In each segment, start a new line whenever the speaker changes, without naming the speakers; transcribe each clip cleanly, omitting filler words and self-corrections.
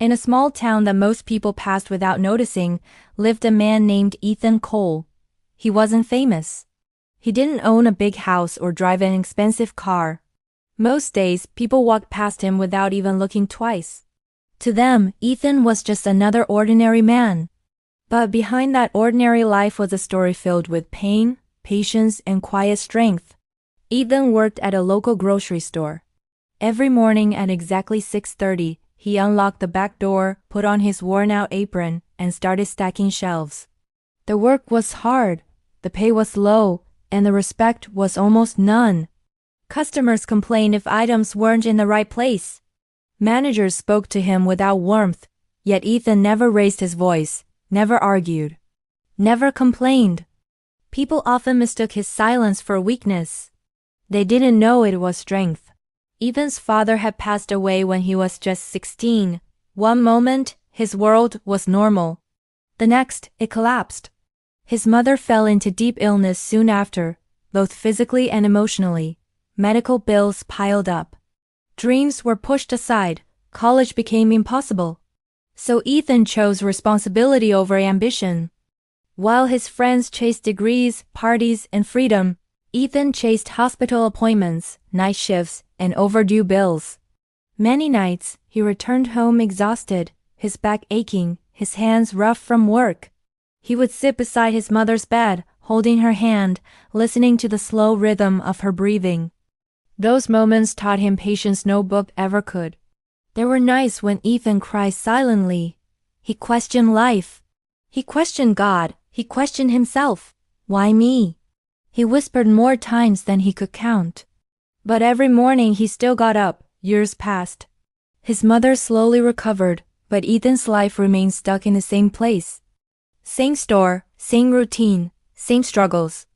In a small town that most people passed without noticing, lived a man named Ethan Cole. He wasn't famous. He didn't own a big house or drive an expensive car. Most days, people walked past him without even looking twice. To them, Ethan was just another ordinary man. But behind that ordinary life was a story filled with pain, patience, and quiet strength. Ethan worked at a local grocery store. Every morning at exactly 6:30, he unlocked the back door, put on his worn-out apron, and started stacking shelves. The work was hard, the pay was low, and the respect was almost none. Customers complained if items weren't in the right place. Managers spoke to him without warmth, yet Ethan never raised his voice, never argued, never complained. People often mistook his silence for weakness. They didn't know it was strength. Ethan's father had passed away when he was just 16. One moment, his world was normal. The next, it collapsed. His mother fell into deep illness soon after, both physically and emotionally. Medical bills piled up. Dreams were pushed aside. College became impossible. So Ethan chose responsibility over ambition. While his friends chased degrees, parties, and freedom, Ethan chased hospital appointments, night shifts, and overdue bills. Many nights, he returned home exhausted, his back aching, his hands rough from work. He would sit beside his mother's bed, holding her hand, listening to the slow rhythm of her breathing. Those moments taught him patience no book ever could. There were nights when Ethan cried silently. He questioned life. He questioned God. He questioned himself. Why me? He whispered more times than he could count. But every morning he still got up. Years passed. His mother slowly recovered, but Ethan's life remained stuck in the same place. Same store, same routine, same struggles.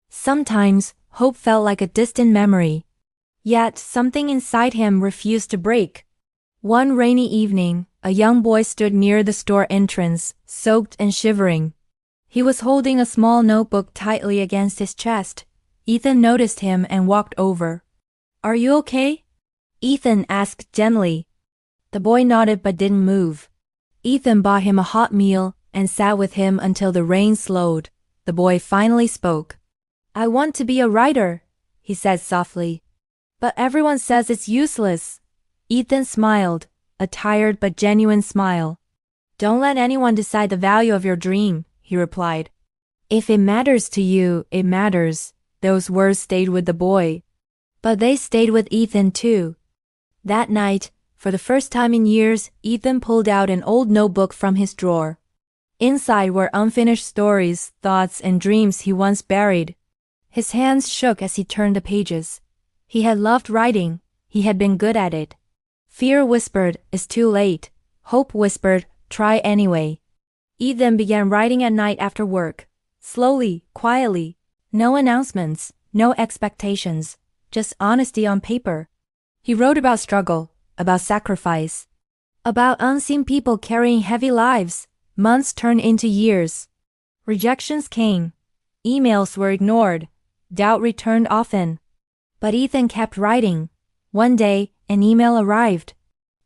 Sometimes, hope felt like a distant memory. Yet, something inside him refused to break. One rainy evening, a young boy stood near the store entrance, soaked and shivering. He was holding a small notebook tightly against his chest. Ethan noticed him and walked over. "Are you okay?" Ethan asked gently. The boy nodded but didn't move. Ethan bought him a hot meal and sat with him until the rain slowed. The boy finally spoke. "I want to be a writer," he said softly. "But everyone says it's useless." Ethan smiled, a tired but genuine smile. "Don't let anyone decide the value of your dream," he replied. "If it matters to you, it matters." Those words stayed with the boy. But they stayed with Ethan too. That night, for the first time in years, Ethan pulled out an old notebook from his drawer. Inside were unfinished stories, thoughts, and dreams he once buried. His hands shook as he turned the pages. He had loved writing. He had been good at it. Fear whispered, "It's too late." Hope whispered, "Try anyway." Ethan began writing at night after work. Slowly, quietly. No announcements, no expectations. Just honesty on paper. He wrote about struggle, about sacrifice, about unseen people carrying heavy lives. Months turned into years. Rejections came. Emails were ignored. Doubt returned often. But Ethan kept writing. One day, an email arrived.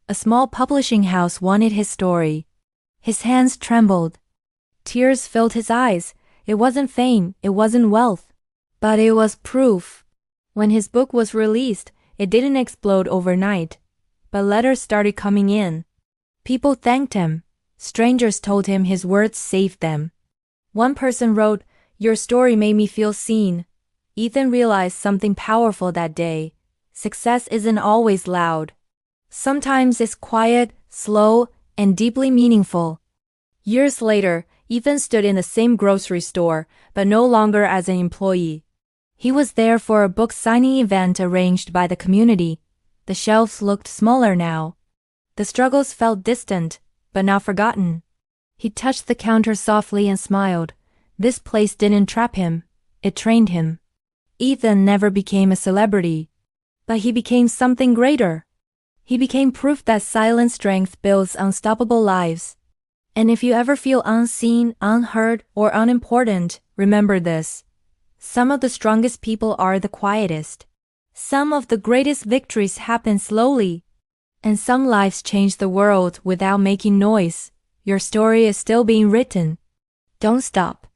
A small publishing house wanted his story. His hands trembled. Tears filled his eyes. It wasn't fame, it wasn't wealth. But it was proof. When his book was released, it didn't explode overnight. But letters started coming in. People thanked him. Strangers told him his words saved them. One person wrote, "Your story made me feel seen." Ethan realized something powerful that day. Success isn't always loud. Sometimes it's quiet, slow, and deeply meaningful. Years later, Ethan stood in the same grocery store, but no longer as an employee. He was there for a book signing event arranged by the community. The shelves looked smaller now. The struggles felt distant, but not forgotten. He touched the counter softly and smiled. This place didn't trap him. It trained him. Ethan never became a celebrity. But he became something greater. He became proof that silent strength builds unstoppable lives. And if you ever feel unseen, unheard, or unimportant, remember this. Some of the strongest people are the quietest. Some of the greatest victories happen slowly. And some lives change the world without making noise. Your story is still being written. Don't stop.